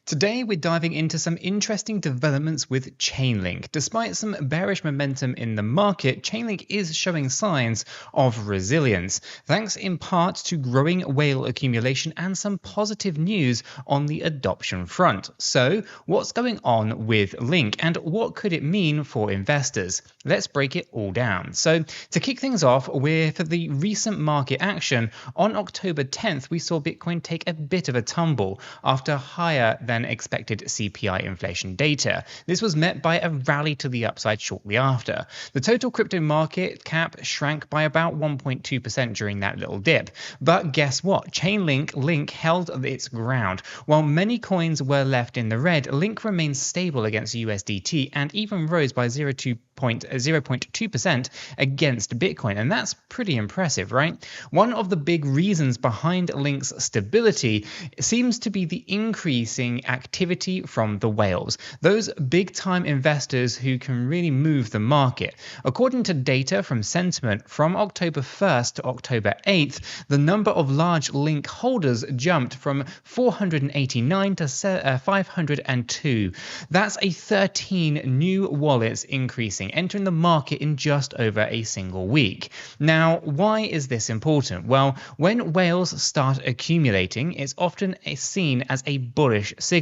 Today, we're diving into some interesting developments with Chainlink. Despite some bearish momentum in the market, Chainlink is showing signs of resilience, thanks in part to growing whale accumulation and some positive news on the adoption front. So, what's going on with Link and what could it mean for investors? Let's break it all down. So, to kick things off, for the recent market action, on October 10th, we saw Bitcoin take a bit of a tumble after higher than expected CPI inflation data. This was met by a rally to the upside shortly after. The total crypto market cap shrank by about 1.2% during that little dip. But guess what? Link held its ground. While many coins were left in the red, Link remained stable against USDT and even rose by 0.2% against Bitcoin. And that's pretty impressive, right? One of the big reasons behind Link's stability seems to be the increasing activity from the whales, those big-time investors who can really move the market. According to data from Sentiment, from October 1st to October 8th, the number of large Link holders jumped from 489 to 502. That's a 13 new wallets increasing, entering the market in just over a single week. Now, why is this important? Well, when whales start accumulating, it's often seen as a bullish signal.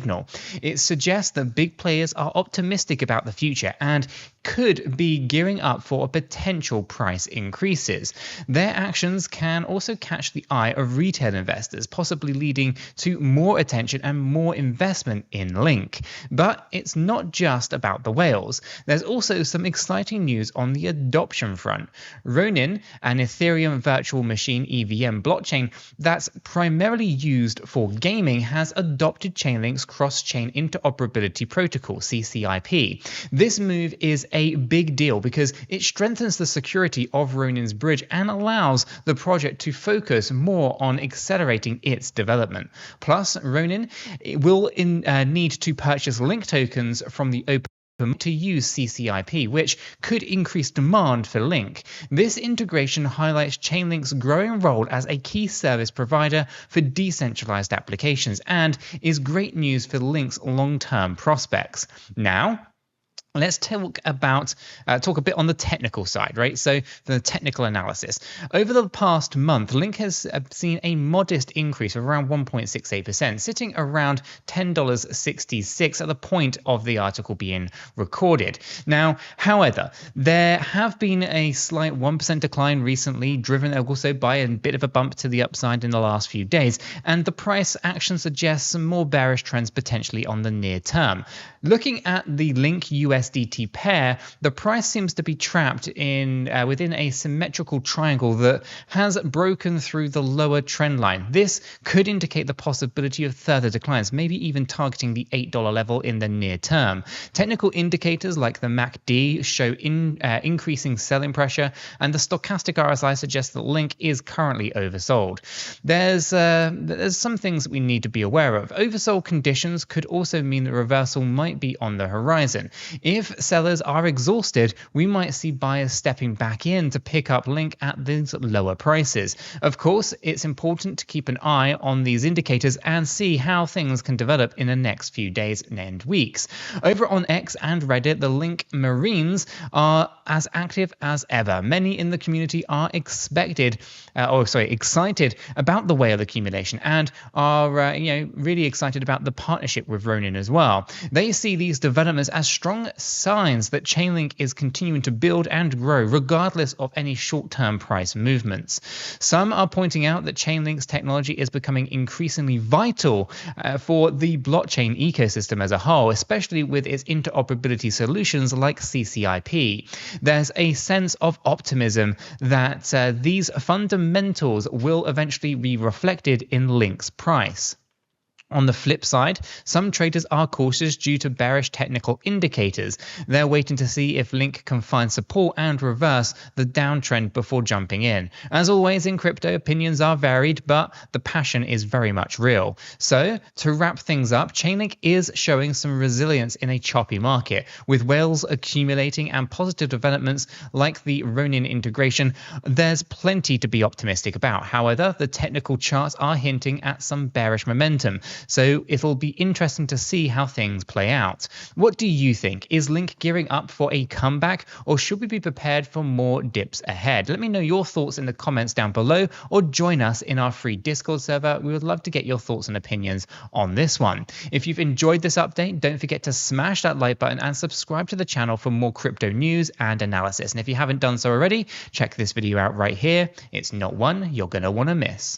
It suggests that big players are optimistic about the future and could be gearing up for potential price increases. Their actions can also catch the eye of retail investors, possibly leading to more attention and more investment in Link. But it's not just about the whales. There's also some exciting news on the adoption front. Ronin, an Ethereum virtual machine EVM blockchain that's primarily used for gaming, has adopted Chainlink's cross-chain interoperability protocol, CCIP. This move is a big deal because it strengthens the security of Ronin's bridge and allows the project to focus more on accelerating its development. Plus, Ronin will need to purchase Link tokens from the open to use CCIP, which could increase demand for Link. This integration highlights Chainlink's growing role as a key service provider for decentralized applications and is great news for Link's long-term prospects. Now, let's talk a bit on the technical side, right? So the technical analysis. Over the past month, Link has seen a modest increase of around 1.68%, sitting around $10.66 at the point of the article being recorded. Now, however, there have been a slight 1% decline recently, driven also by a bit of a bump to the upside in the last few days, and the price action suggests some more bearish trends potentially on the near term. Looking at the Link USDT pair, the price seems to be trapped within a symmetrical triangle that has broken through the lower trend line. This could indicate the possibility of further declines, maybe even targeting the $8 level in the near term. Technical indicators like the MACD show increasing selling pressure, and the stochastic RSI suggests that Link is currently oversold. There's some things that we need to be aware of. Oversold conditions could also mean that reversal might be on the horizon. If sellers are exhausted, we might see buyers stepping back in to pick up Link at these lower prices. Of course, it's important to keep an eye on these indicators and see how things can develop in the next few days and weeks. Over on X and Reddit, the Link Marines are as active as ever. Many in the community are excited about the whale accumulation and are really excited about the partnership with Ronin as well. They see these developments as strong signs that Chainlink is continuing to build and grow regardless of any short-term price movements. Some are pointing out that Chainlink's technology is becoming increasingly vital for the blockchain ecosystem as a whole, especially with its interoperability solutions like CCIP. There's a sense of optimism that these fundamentals will eventually be reflected in Link's price. On the flip side, some traders are cautious due to bearish technical indicators. They're waiting to see if Link can find support and reverse the downtrend before jumping in. As always in crypto, opinions are varied, but the passion is very much real. So, to wrap things up, Chainlink is showing some resilience in a choppy market. With whales accumulating and positive developments like the Ronin integration, there's plenty to be optimistic about. However, the technical charts are hinting at some bearish momentum. So it'll be interesting to see how things play out. What do you think? Is Link gearing up for a comeback, or should we be prepared for more dips ahead? Let me know your thoughts in the comments down below, or join us in our free Discord server. We would love to get your thoughts and opinions on this one. If you've enjoyed this update, don't forget to smash that like button and subscribe to the channel for more crypto news and analysis. And if you haven't done so already, check this video out right here. It's not one you're going to want to miss.